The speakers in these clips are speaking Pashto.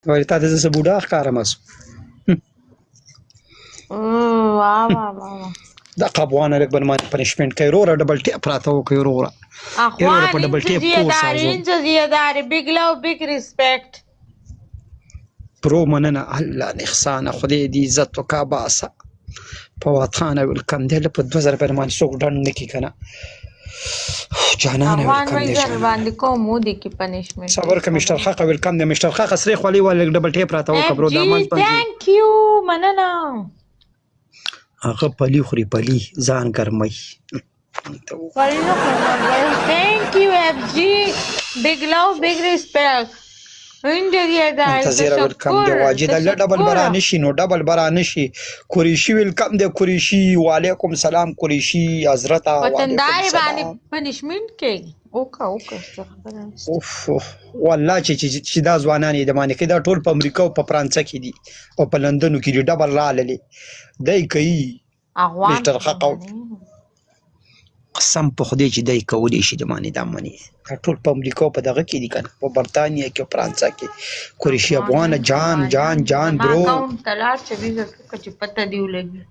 وایي تا ته زه څه بوډا ښکارم اوس واه واه واه دغه افغانه لږ به باندې پنشمنټ کوي وروره ډبل ټیپ راته وکړئ وروره اخوان په ډبل ټیپ کور سازو انت زیاداری بیگ لو بیگ ریسپیکت برو مننه الله نخسانه خدای دې عزت وکړه باسه فواد خان ویلکم دی له په 2000 روپۍ باندې څوک ډنډ نه کړي که نه جانانه ویلکم دی باندې کوم مودي کې پنشمنت صبر که مشتر خاقه ویلکم دی مشتر خاقه سرې خولې والا ډبل ټیپ راته وکړه برو دا مانځ تhank you مننه هغه پلی خوري پلی ځان ګرموي thank you FG big love big respect منتظره ویلکم دی واجد الله ډبل برا نشي نو ډبل برا نشي قریشي ویلکم دی قریشي وعلیکم سلام قریشي حضرت وطندار باندې پنشمنت کوي اوکا اوف والله چې دا ځوانان یې د باندې کې دا ټول په امریکا او په فرانسه کې دي او په لندن کې دي ډبل راللې دی کوي مستر خاقه قسم په خدای چې دی کولی شي د باندې دا مني دا ټول په امریکا په دغه کې دي کنه په برتانیا کې فرانسه کې قریشي افغان جان برو تلار چې ویزټ چې پته دی ولګي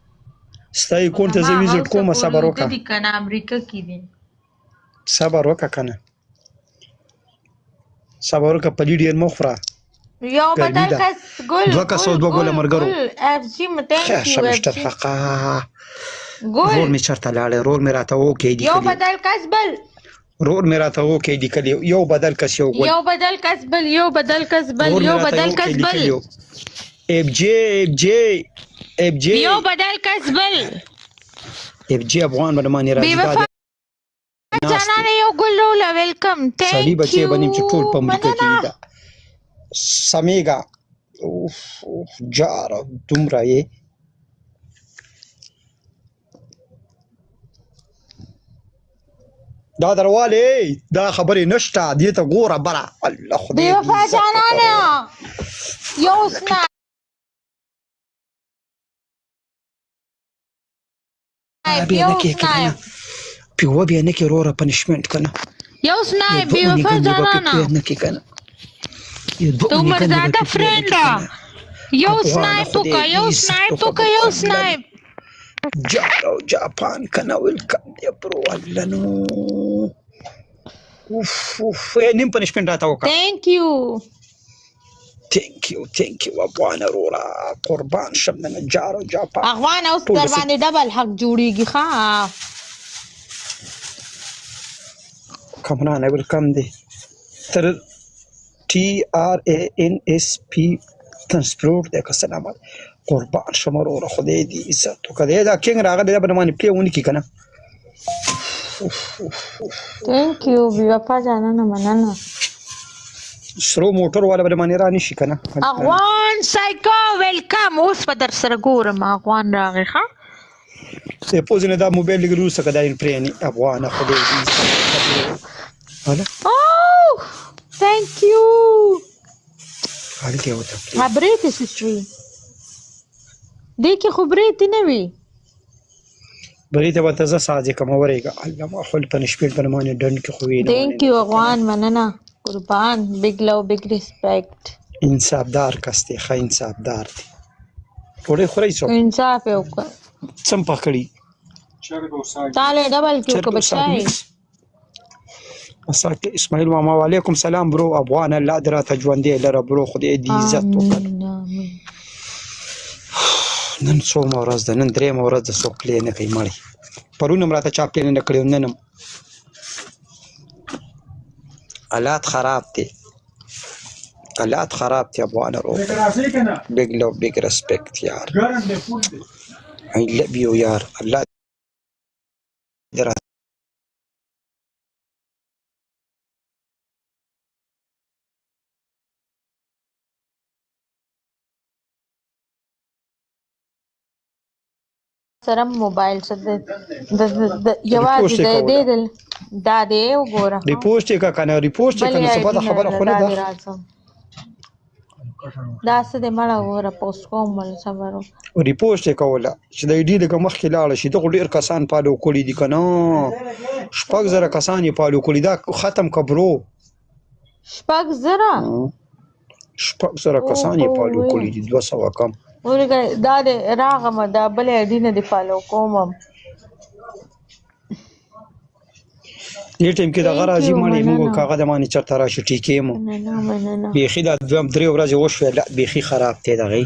ستای کون ته زه ویزټ کوم صبر وکړه دي کنه امریکا کې دي صبر وکړه کنه صبر وکړه په لیډیر مخره یو بدل کس ګل دوه کسو دوه ګله مرګرو اف جی متنګ یو مشتر حقا رول می چرته لاړې رول می راته وکړي دي یو بدل کس بل رول می راته وکړي دي کلی یو بدل کس یو ګل یو بدل کس بل یو بدل کس بل یو بدل کس بل اف جی یو بدل کس بل اف جی افغان باندې راځي جانانه یو ګل روله ویلکم ثانک یو سړي بچي باندې چې ټول په امریکا کې دي سمیګا اوف جار دومره یې دا درواله دا خبرې نشته دې ته ګوره بره الله خدای بې وفا جانانه یو سنایپ پیوه بیا نه کې وروره پنشمنټ که نه یو سنایپ بې وفا جانانه نه کې که نه تو مرزاده فرینډه یو سنایپ وکړه یو سنایپ وکړه یو سنایپ جاپان کنه ویلکم دی برو الله نو اوف نیم پنشمنټ راته وکړه ثانک یو افغان وروره قربان شم د نجارو جاپان افغان اوس در باندې ډبل حق جوړیږي ښه کمرانه ویلکم دی تر TRANSP ترانسپورټ دی که سلامت قربان شم وروره خدای دې عزت وکړي دا کینګ راغلی دا به باندې پلی ونکړي که نه ثانک یو بې وفا جانانه مننه سرو موټر والا به باندې رانشي که نه افغان سایکو ویلکم اوس به در سره ګورم افغان راغی ښه سپوز نه دا موبایل لږ وروسته که دا پرېني افغانه خدای دې عزت وکړي ثانک یو هلته یې ورته برېتې سسټري دې کې خو برېتې نه وي برېتې به ته زه سازې کومه ورېږه الله ما خپل پنشمنټ به باندې ډنډ کې خو وي ثانک یو افغان مننه قربان بیگ لو بیگ ریسپیکټ انصافدار کس دی ښه انصافدار دی ډوډۍ خورئ څوک انصاف یې وکړه څه م پخړي تاله ډبل کې وکړه بچای اسماعیل ماما وعلیکم سلام برو افغان الله دې راته ژوندی لره برو خدای دې عزت وکړي نن څومه ورځ ده نن درېیمه ورځ ده څوک پلی نه کوي مړی پرون هم راته چا پلی نه کړی نن هم حالات خراب دی افغان رو بیگ لو بیگ ریسپیکټ یار I love you یار الله دې راته سره موبایل سره یوازې دا دی وګوره ریپوسټ یې که نه ریپوسټ یې که نه څه بده خبره خو نه ده دا څه دی مړه وګوره پوسټ کوم ول صبر ریپوسټ یې کوله چې د ایډي لږه مخکې لاړه شي دغه ډېر کسان فالو کړي دي که نه 6,000 کسان یې فالو کړي دا ختم که برو 6,000 شپږ زره کسان یې فالو کړي دي، 200 کم. ورګه دا د راغم دا بل اډی نه دی فالو کوم. دې ټیم کې دغه راځي مړې موږ کاغه د مانې چرته راشي ټیکې مو بیخي دا 2-3 ورځې وشوې بیخي خراب دی دغه